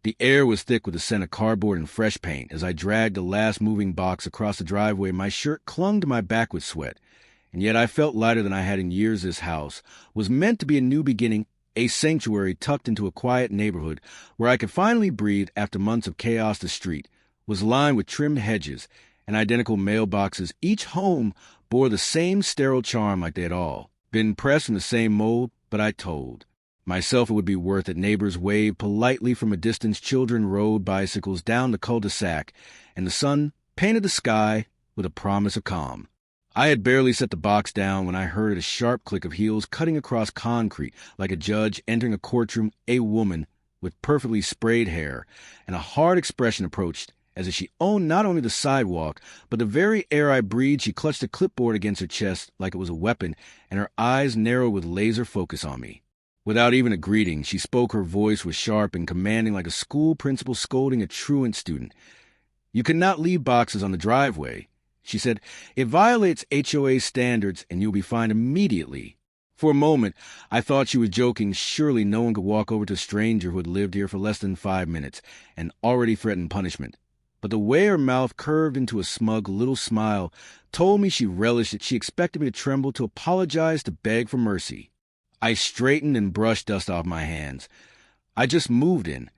The air was thick with the scent of cardboard and fresh paint. As I dragged the last moving box across the driveway, my shirt clung to my back with sweat. And yet I felt lighter than I had in years. This house was meant to be a new beginning, a sanctuary tucked into a quiet neighborhood where I could finally breathe after months of chaos. The street was lined with trimmed hedges and identical mailboxes. Each home bore the same sterile charm, like they had all been pressed from the same mold. But I told myself it would be worth it. Neighbors waved politely from a distance. Children rode bicycles down the cul-de-sac, and the sun painted the sky with a promise of calm. I had barely set the box down when I heard a sharp click of heels cutting across concrete like a judge entering a courtroom. A woman with perfectly sprayed hair and a hard expression approached, as if she owned not only the sidewalk, but the very air I breathed. She clutched a clipboard against her chest like it was a weapon, and her eyes narrowed with laser focus on me. Without even a greeting, she spoke. Her voice was sharp and commanding, like a school principal scolding a truant student. "You cannot leave boxes on the driveway," she said. "It violates HOA standards, and you'll be fined immediately." For a moment, I thought she was joking. Surely no one could walk over to a stranger who had lived here for less than 5 minutes and already threatened punishment. But the way her mouth curved into a smug little smile told me she relished it. She expected me to tremble, to apologize, to beg for mercy. I straightened and brushed dust off my hands. "I just moved in,"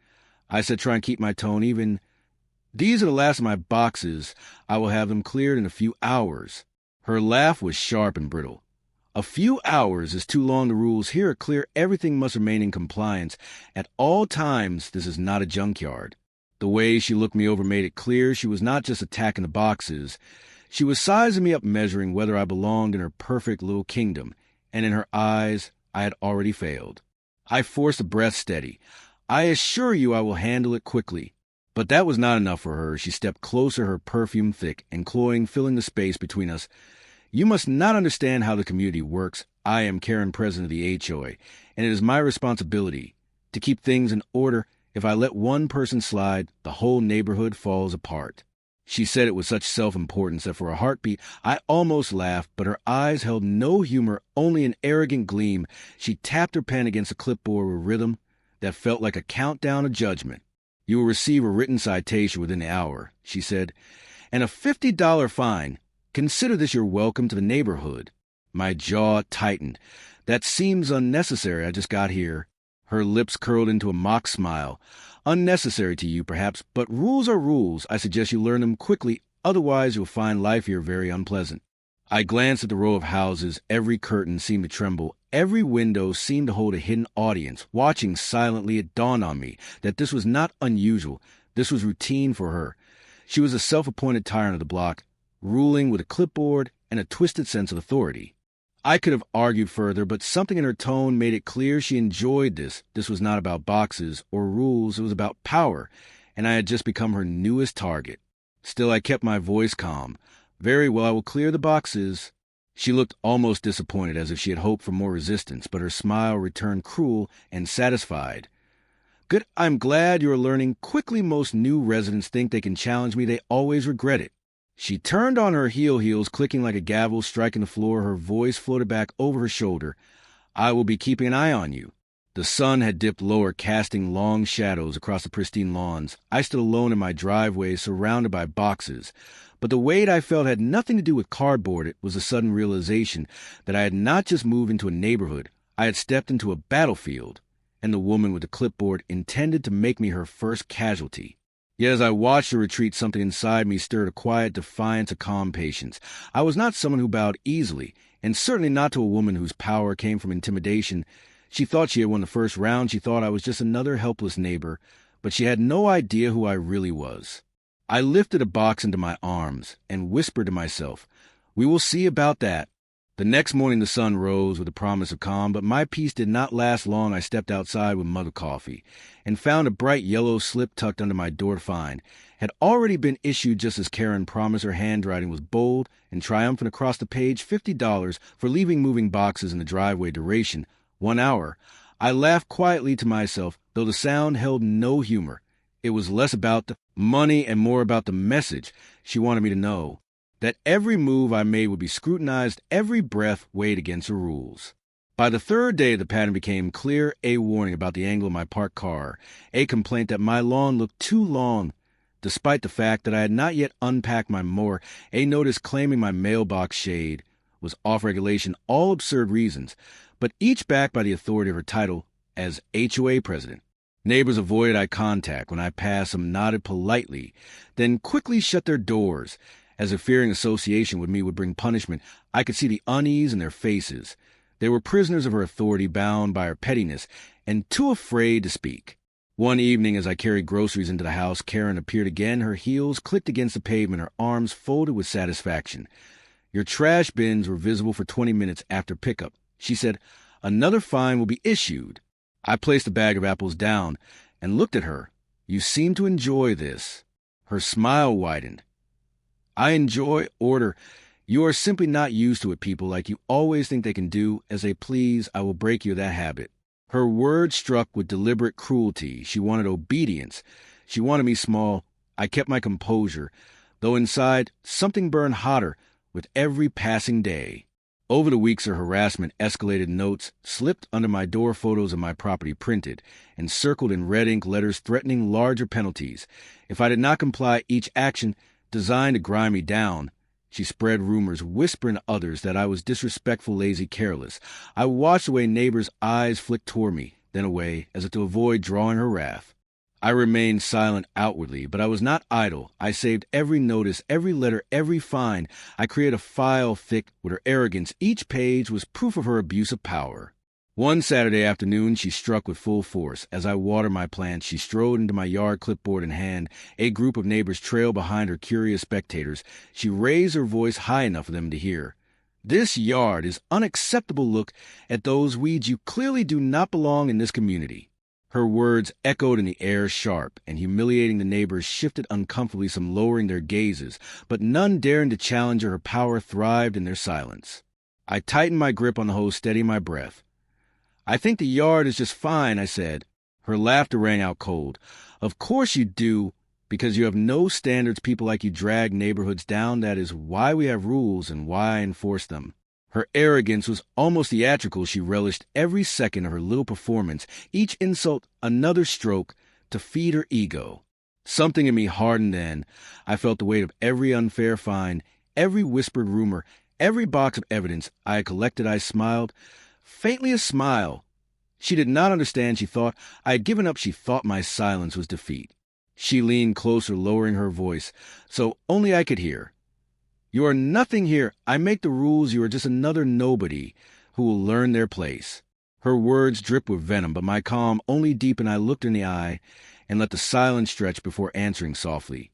I said, trying to keep my tone even. "These are the last of my boxes. I will have them cleared in a few hours." Her laugh was sharp and brittle. "A few hours is too long. The rules here are clear. Everything must remain in compliance at all times. This is not a junkyard." The way she looked me over made it clear she was not just attacking the boxes. She was sizing me up, measuring whether I belonged in her perfect little kingdom, and in her eyes I had already failed. I forced a breath steady. "I assure you I will handle it quickly." But that was not enough for her. She stepped closer, her perfume thick and cloying, filling the space between us. "You must not understand how the community works. I am Kerren, president of the HOA, and it is my responsibility to keep things in order. If I let one person slide, the whole neighborhood falls apart." She said it with such self-importance that for a heartbeat I almost laughed, but her eyes held no humor, only an arrogant gleam. She tapped her pen against a clipboard with rhythm that felt like a countdown of judgment. "You will receive a written citation within the hour," she said, "and a $50 fine. Consider this your welcome to the neighborhood." My jaw tightened. "That seems unnecessary. I just got here." Her lips curled into a mock smile. "Unnecessary to you, perhaps, but rules are rules. I suggest you learn them quickly, otherwise you'll find life here very unpleasant." I glanced at the row of houses. Every curtain seemed to tremble. Every window seemed to hold a hidden audience, watching silently. It dawned on me that this was not unusual. This was routine for her. She was a self-appointed tyrant of the block, ruling with a clipboard and a twisted sense of authority. I could have argued further, but something in her tone made it clear she enjoyed this. This was not about boxes or rules. It was about power, and I had just become her newest target. Still, I kept my voice calm. "Very well, I will clear the boxes." She looked almost disappointed, as if she had hoped for more resistance, but her smile returned cruel and satisfied. "Good, I'm glad you are learning quickly. Most new residents think they can challenge me. They always regret it." She turned on her heels, clicking like a gavel striking the floor. Her voice floated back over her shoulder. "I will be keeping an eye on you." The sun had dipped lower, casting long shadows across the pristine lawns. I stood alone in my driveway, surrounded by boxes. But the weight I felt had nothing to do with cardboard. It was a sudden realization that I had not just moved into a neighborhood. I had stepped into a battlefield, and the woman with the clipboard intended to make me her first casualty. Yet as I watched her retreat, something inside me stirred a quiet defiance, a calm patience. I was not someone who bowed easily, and certainly not to a woman whose power came from intimidation. She thought she had won the first round. She thought I was just another helpless neighbor, but she had no idea who I really was. I lifted a box into my arms and whispered to myself, "We will see about that." The next morning the sun rose with the promise of calm, but my peace did not last long. I stepped outside with a mug of coffee and found a bright yellow slip tucked under my door. Fine had already been issued just as Kerren promised. Her handwriting was bold and triumphant across the page. $50 for leaving moving boxes in the driveway. Duration, 1 hour. I laughed quietly to myself, though the sound held no humor. It was less about the money and more about the message. She wanted me to know that every move I made would be scrutinized, every breath weighed against the rules. By the third day, the pattern became clear: a warning about the angle of my parked car, a complaint that my lawn looked too long, despite the fact that I had not yet unpacked my mower, a notice claiming my mailbox shade was off regulation, all absurd reasons, but each backed by the authority of her title as HOA president. Neighbors avoided eye contact when I passed. Some nodded politely, then quickly shut their doors, as if fearing association with me would bring punishment. I could see the unease in their faces. They were prisoners of her authority, bound by her pettiness, and too afraid to speak. One evening, as I carried groceries into the house, Kerren appeared again. Her heels clicked against the pavement, her arms folded with satisfaction. "Your trash bins were visible for 20 minutes after pickup," she said. "Another fine will be issued." I placed the bag of apples down and looked at her. "You seem to enjoy this." Her smile widened. "I enjoy order. You are simply not used to it. People like you always think they can do as they please. I will break you of that habit." Her words struck with deliberate cruelty. She wanted obedience. She wanted me small. I kept my composure, though inside something burned hotter with every passing day. Over the weeks, her harassment escalated. Notes slipped under my door, photos of my property printed and circled in red ink, letters threatening larger penalties if I did not comply, each action designed to grind me down. She spread rumors, whispering to others that I was disrespectful, lazy, careless. I watched the way neighbors' eyes flicked toward me, then away, as if to avoid drawing her wrath. I remained silent outwardly, but I was not idle. I saved every notice, every letter, every fine. I created a file thick with her arrogance. Each page was proof of her abuse of power. One Saturday afternoon, she struck with full force. As I watered my plants, she strode into my yard, clipboard in hand. A group of neighbors trailed behind her, curious spectators. She raised her voice high enough for them to hear. "This yard is unacceptable. Look at those weeds. You clearly do not belong in this community." Her words echoed in the air, sharp and humiliating. The neighbors shifted uncomfortably, some lowering their gazes, but none daring to challenge her. Her power thrived in their silence. I tightened my grip on the hose, steadying my breath. "I think the yard is just fine," I said. Her laughter rang out cold. "Of course you do, because you have no standards. People like you drag neighborhoods down. That is why we have rules and why I enforce them." Her arrogance was almost theatrical. She relished every second of her little performance, each insult another stroke to feed her ego. Something in me hardened then. I felt the weight of every unfair fine, every whispered rumor, every box of evidence I had collected. I smiled, faintly a smile. She did not understand. She thought I had given up. She thought my silence was defeat. She leaned closer, lowering her voice, so only I could hear. "You are nothing here. I make the rules. You are just another nobody who will learn their place." Her words dripped with venom, but my calm only deepened. I looked in the eye and let the silence stretch before answering softly.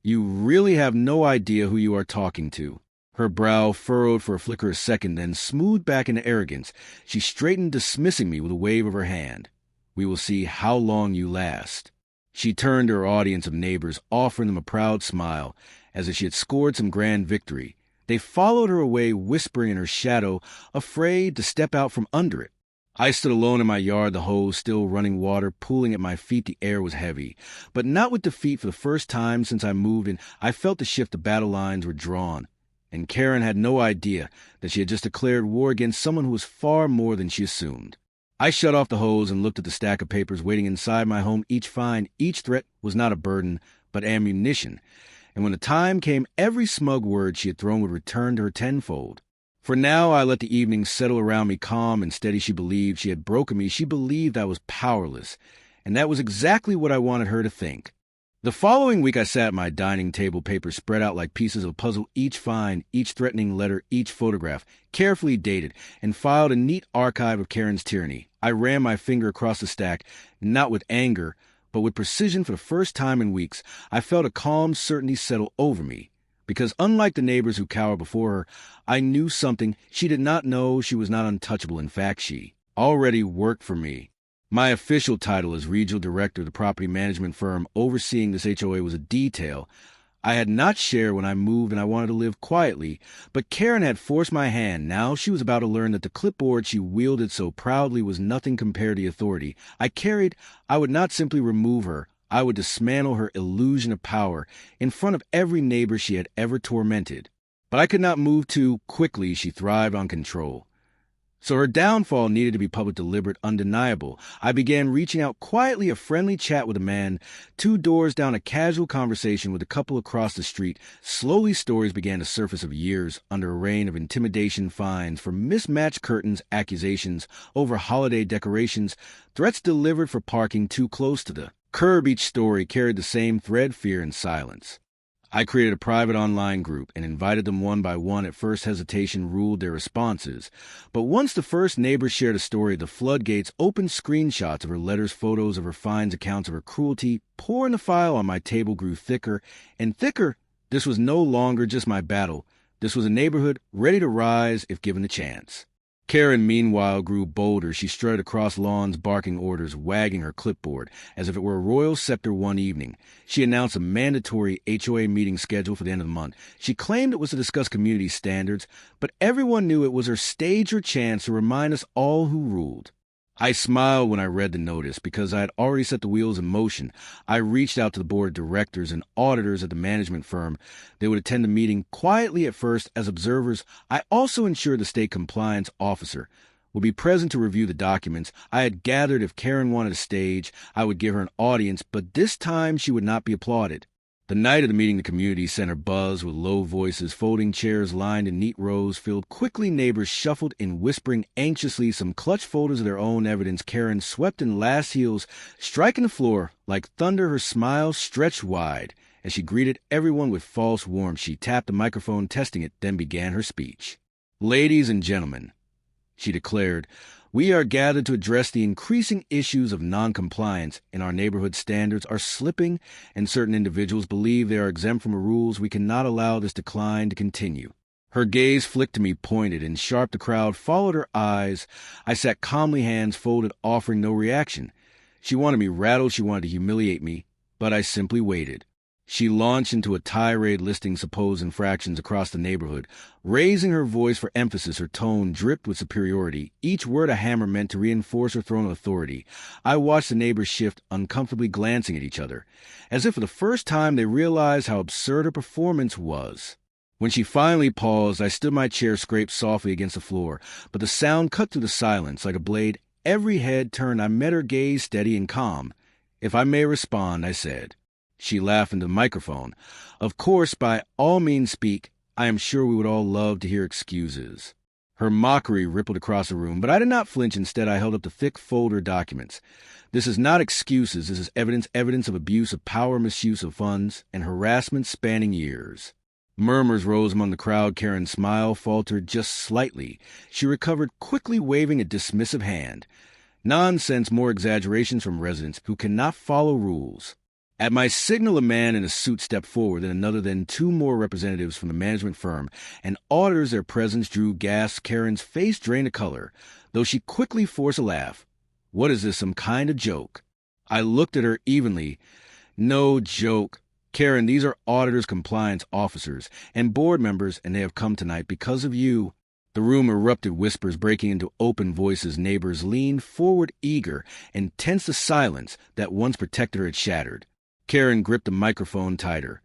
"You really have no idea who you are talking to." Her brow furrowed for a flicker, a second, then smoothed back into arrogance. She straightened, dismissing me with a wave of her hand. "We will see how long you last." She turned to her audience of neighbors, offering them a proud smile, as if she had scored some grand victory. They followed her away, whispering in her shadow, afraid to step out from under it. I stood alone in my yard, the hose still running water, pooling at my feet. The air was heavy, but not with defeat. For the first time since I moved in, I felt the shift. The battle lines were drawn, and Kerren had no idea that she had just declared war against someone who was far more than she assumed. I shut off the hose and looked at the stack of papers waiting inside my home. Each fine, each threat was not a burden, but ammunition. And when the time came, every smug word she had thrown would return to her tenfold. For now, I let the evenings settle around me, calm and steady. She believed she had broken me. She believed I was powerless, and that was exactly what I wanted her to think. The following week, I sat at my dining table, papers spread out like pieces of a puzzle, each fine, each threatening letter, each photograph, carefully dated, and filed a neat archive of Kerren's tyranny. I ran my finger across the stack, not with anger, but with precision. For the first time in weeks, I felt a calm certainty settle over me, because unlike the neighbors who cowered before her, I knew something she did not know. She was not untouchable. In fact, she already worked for me. My official title as regional director of the property management firm overseeing this HOA was a detail I had not shared when I moved, and I wanted to live quietly, but Kerren had forced my hand. Now she was about to learn that the clipboard she wielded so proudly was nothing compared to the authority I carried. I would not simply remove her. I would dismantle her illusion of power in front of every neighbor she had ever tormented. But I could not move too quickly. She thrived on control. So her downfall needed to be public, deliberate, undeniable. I began reaching out quietly, a friendly chat with a man, 2 doors down, a casual conversation with a couple across the street. Slowly, stories began to surface of years under a reign of intimidation, fines for mismatched curtains, accusations over holiday decorations, threats delivered for parking too close to the curb. Each story carried the same thread: fear and silence. I created a private online group and invited them one by one. At first, hesitation ruled their responses. But once the first neighbor shared a story, the floodgates opened. Screenshots of her letters, photos of her fines, accounts of her cruelty. Pouring the file on my table grew thicker and thicker. This was no longer just my battle. This was a neighborhood ready to rise if given the chance. Kerren, meanwhile, grew bolder. She strutted across lawns, barking orders, wagging her clipboard, as if it were a royal scepter. One evening, she announced a mandatory HOA meeting scheduled for the end of the month. She claimed it was to discuss community standards, but everyone knew it was her stage or chance to remind us all who ruled. I smiled when I read the notice because I had already set the wheels in motion. I reached out to the board of directors and auditors at the management firm. They would attend the meeting quietly at first as observers. I also ensured the state compliance officer would be present to review the documents. I had gathered if Kerren wanted a stage, I would give her an audience, but this time she would not be applauded. The night of the meeting, the community center buzzed with low voices. Folding chairs lined in neat rows filled quickly. Neighbors shuffled in, whispering anxiously. Some clutched folders of their own evidence. Kerren swept in last heels, striking the floor like thunder. Her smile stretched wide as she greeted everyone with false warmth. She tapped the microphone, testing it, then began her speech. "Ladies and gentlemen," she declared, "we are gathered to address the increasing issues of noncompliance in our neighborhood. Standards are slipping, and certain individuals believe they are exempt from the rules. We cannot allow this decline to continue." Her gaze flicked to me, pointed and sharp. The crowd followed her eyes. I sat calmly, hands folded, offering no reaction. She wanted me rattled. She wanted to humiliate me, but I simply waited. She launched into a tirade listing supposed infractions across the neighborhood, raising her voice for emphasis. Her tone dripped with superiority, each word a hammer meant to reinforce her throne of authority. I watched the neighbors shift, uncomfortably glancing at each other, as if for the first time they realized how absurd her performance was. When she finally paused, I stood my chair, scraped softly against the floor, but the sound cut through the silence like a blade. Every head turned. I met her gaze, steady and calm. "If I may respond," I said. She laughed into the microphone. "Of course, by all means speak. I am sure we would all love to hear excuses." Her mockery rippled across the room, but I did not flinch. Instead, I held up the thick folder documents. "This is not excuses. This is evidence of abuse of power, misuse of funds, and harassment spanning years." Murmurs rose among the crowd. Kerren's smile faltered just slightly. She recovered quickly, waving a dismissive hand. "Nonsense, more exaggerations from residents who cannot follow rules." At my signal, a man in a suit stepped forward, then another, then 2 more representatives from the management firm, and auditors. Their presence drew gasps. Kerren's face drained of color, though she quickly forced a laugh. "What is this, some kind of joke?" I looked at her evenly. "No joke. Kerren, these are auditors, compliance officers, and board members, and they have come tonight because of you." The room erupted, whispers breaking into open voices. Neighbors leaned forward, eager, and tense. The silence that once protected her had shattered. Kerren gripped the microphone tighter.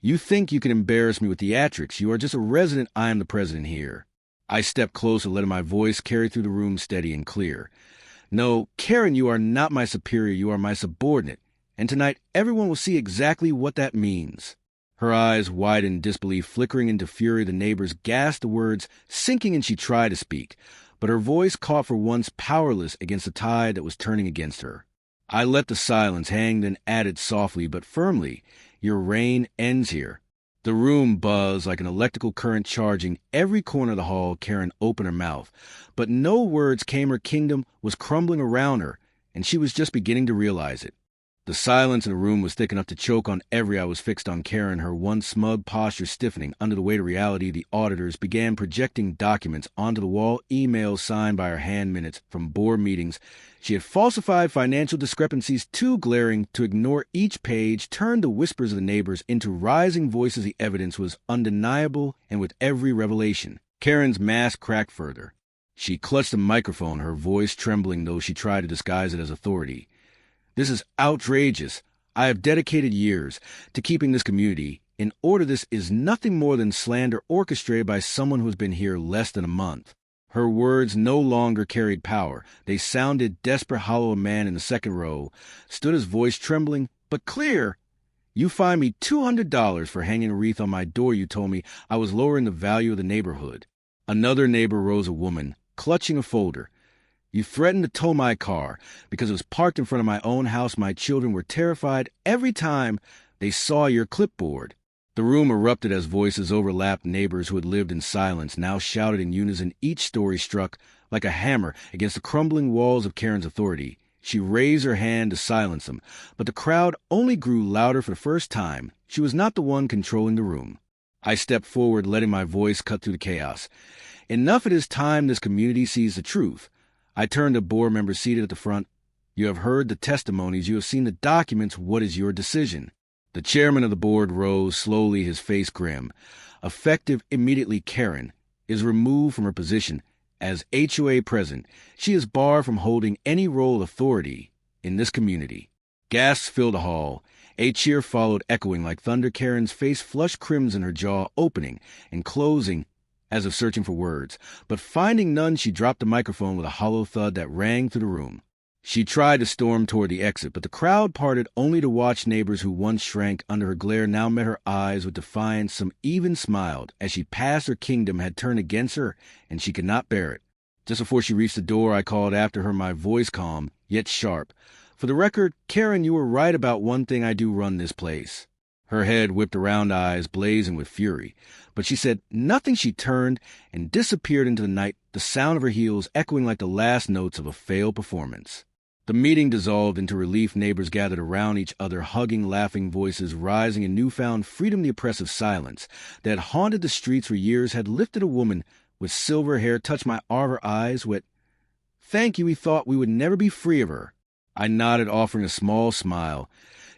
"You think you can embarrass me with theatrics. You are just a resident. I am the president here." I stepped closer, letting my voice carry through the room, steady and clear. "No, Kerren, you are not my superior. You are my subordinate. And tonight, everyone will see exactly what that means." Her eyes widened, disbelief flickering into fury. The neighbors gasped, the words sinking, and she tried to speak, but her voice caught, for once powerless against the tide that was turning against her. I let the silence hang, then added softly but firmly, "Your reign ends here." The room buzzed like an electrical current charging every corner of the hall. Kerren opened her mouth, but no words came. Her kingdom was crumbling around her, and she was just beginning to realize it. The silence in the room was thick enough to choke on every eye. Was fixed on Kerren, her once smug posture stiffening under the weight of reality. The auditors began projecting documents onto the wall, emails signed by her hand, minutes from board meetings. She had falsified financial discrepancies too glaring to ignore. Each page turned the whispers of the neighbors into rising voices. The evidence was undeniable, and with every revelation, Kerren's mask cracked further. She clutched the microphone, her voice trembling, though she tried to disguise it as authority. "This is outrageous. I have dedicated years to keeping this community in order. This is nothing more than slander orchestrated by someone who has been here less than a month." Her words no longer carried power. They sounded desperate, hollow. A man in the second row stood, his voice trembling, but clear. "You fined me $200 for hanging a wreath on my door. You told me I was lowering the value of the neighborhood." Another neighbor rose, a woman, clutching a folder. "You threatened to tow my car because it was parked in front of my own house. My children were terrified every time they saw your clipboard." The room erupted as voices overlapped. Neighbors who had lived in silence now shouted in unison. Each story struck like a hammer against the crumbling walls of Kerren's authority. She raised her hand to silence them, but the crowd only grew louder. For the first time, she was not the one controlling the room. I stepped forward, letting my voice cut through the chaos. "Enough. It is time this community sees the truth." I turned to board members seated at the front. "You have heard the testimonies. You have seen the documents. What is your decision?" The chairman of the board rose slowly, his face grim. Effective immediately, Kerren is removed from her position as HOA president. She is barred from holding any role of authority in this community. Gasps filled the hall. A cheer followed, echoing like thunder. Kerren's face flushed crimson, her jaw opening and closing as if searching for words. But finding none, she dropped the microphone with a hollow thud that rang through the room. She tried to storm toward the exit, but the crowd parted only to watch. Neighbors who once shrank under her glare now met her eyes with defiance. Some even smiled. As she passed, her kingdom had turned against her, and she could not bear it. Just before she reached the door, I called after her, my voice calm, yet sharp. "For the record, Kerren, you were right about one thing. I do run this place." Her head whipped around, eyes blazing with fury. But she said nothing. She turned and disappeared into the night, the sound of her heels echoing like the last notes of a failed performance. The meeting dissolved into relief. Neighbors gathered around each other, hugging, laughing, voices rising in newfound freedom. The oppressive silence that had haunted the streets for years had lifted. A woman with silver hair touched my arm, her eyes wet. "Thank you. We thought we would never be free of her." I nodded, offering a small smile.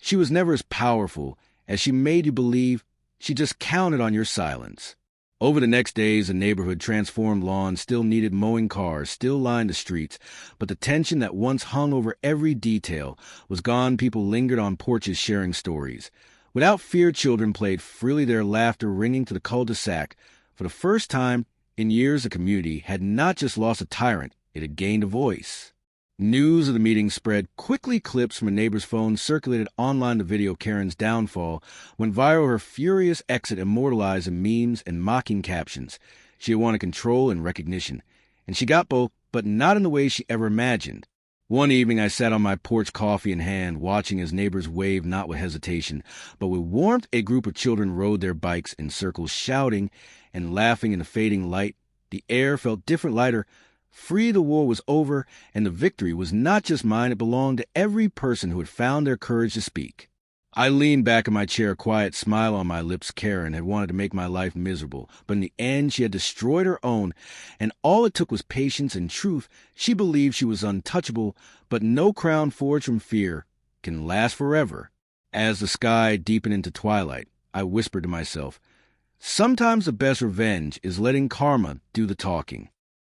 "She was never as powerful as she made you believe. She just counted on your silence." Over the next days, the neighborhood transformed. Lawns still needed mowing, cars still lined the streets, but the tension that once hung over every detail was gone. People lingered on porches sharing stories. Without fear, children played freely, their laughter ringing to the cul-de-sac. For the first time in years, the community had not just lost a tyrant, it had gained a voice. News of the meeting spread quickly. Clips from a neighbor's phone circulated online. The video, Kerren's downfall, went viral. Her furious exit immortalized in memes and mocking captions. She had wanted control and recognition, and she got both, but not in the way she ever imagined. One evening, I sat on my porch, coffee in hand, watching as neighbors waved, not with hesitation, but with warmth. A group of children rode their bikes in circles, shouting and laughing in the fading light. The air felt different, lighter. Free, the war was over, and the victory was not just mine. It belonged to every person who had found their courage to speak. I leaned back in my chair, a quiet smile on my lips. Kerren had wanted to make my life miserable, but in the end she had destroyed her own, and all it took was patience and truth. She believed she was untouchable, but no crown forged from fear can last forever. As the sky deepened into twilight, I whispered to myself, sometimes the best revenge is letting karma do the talking.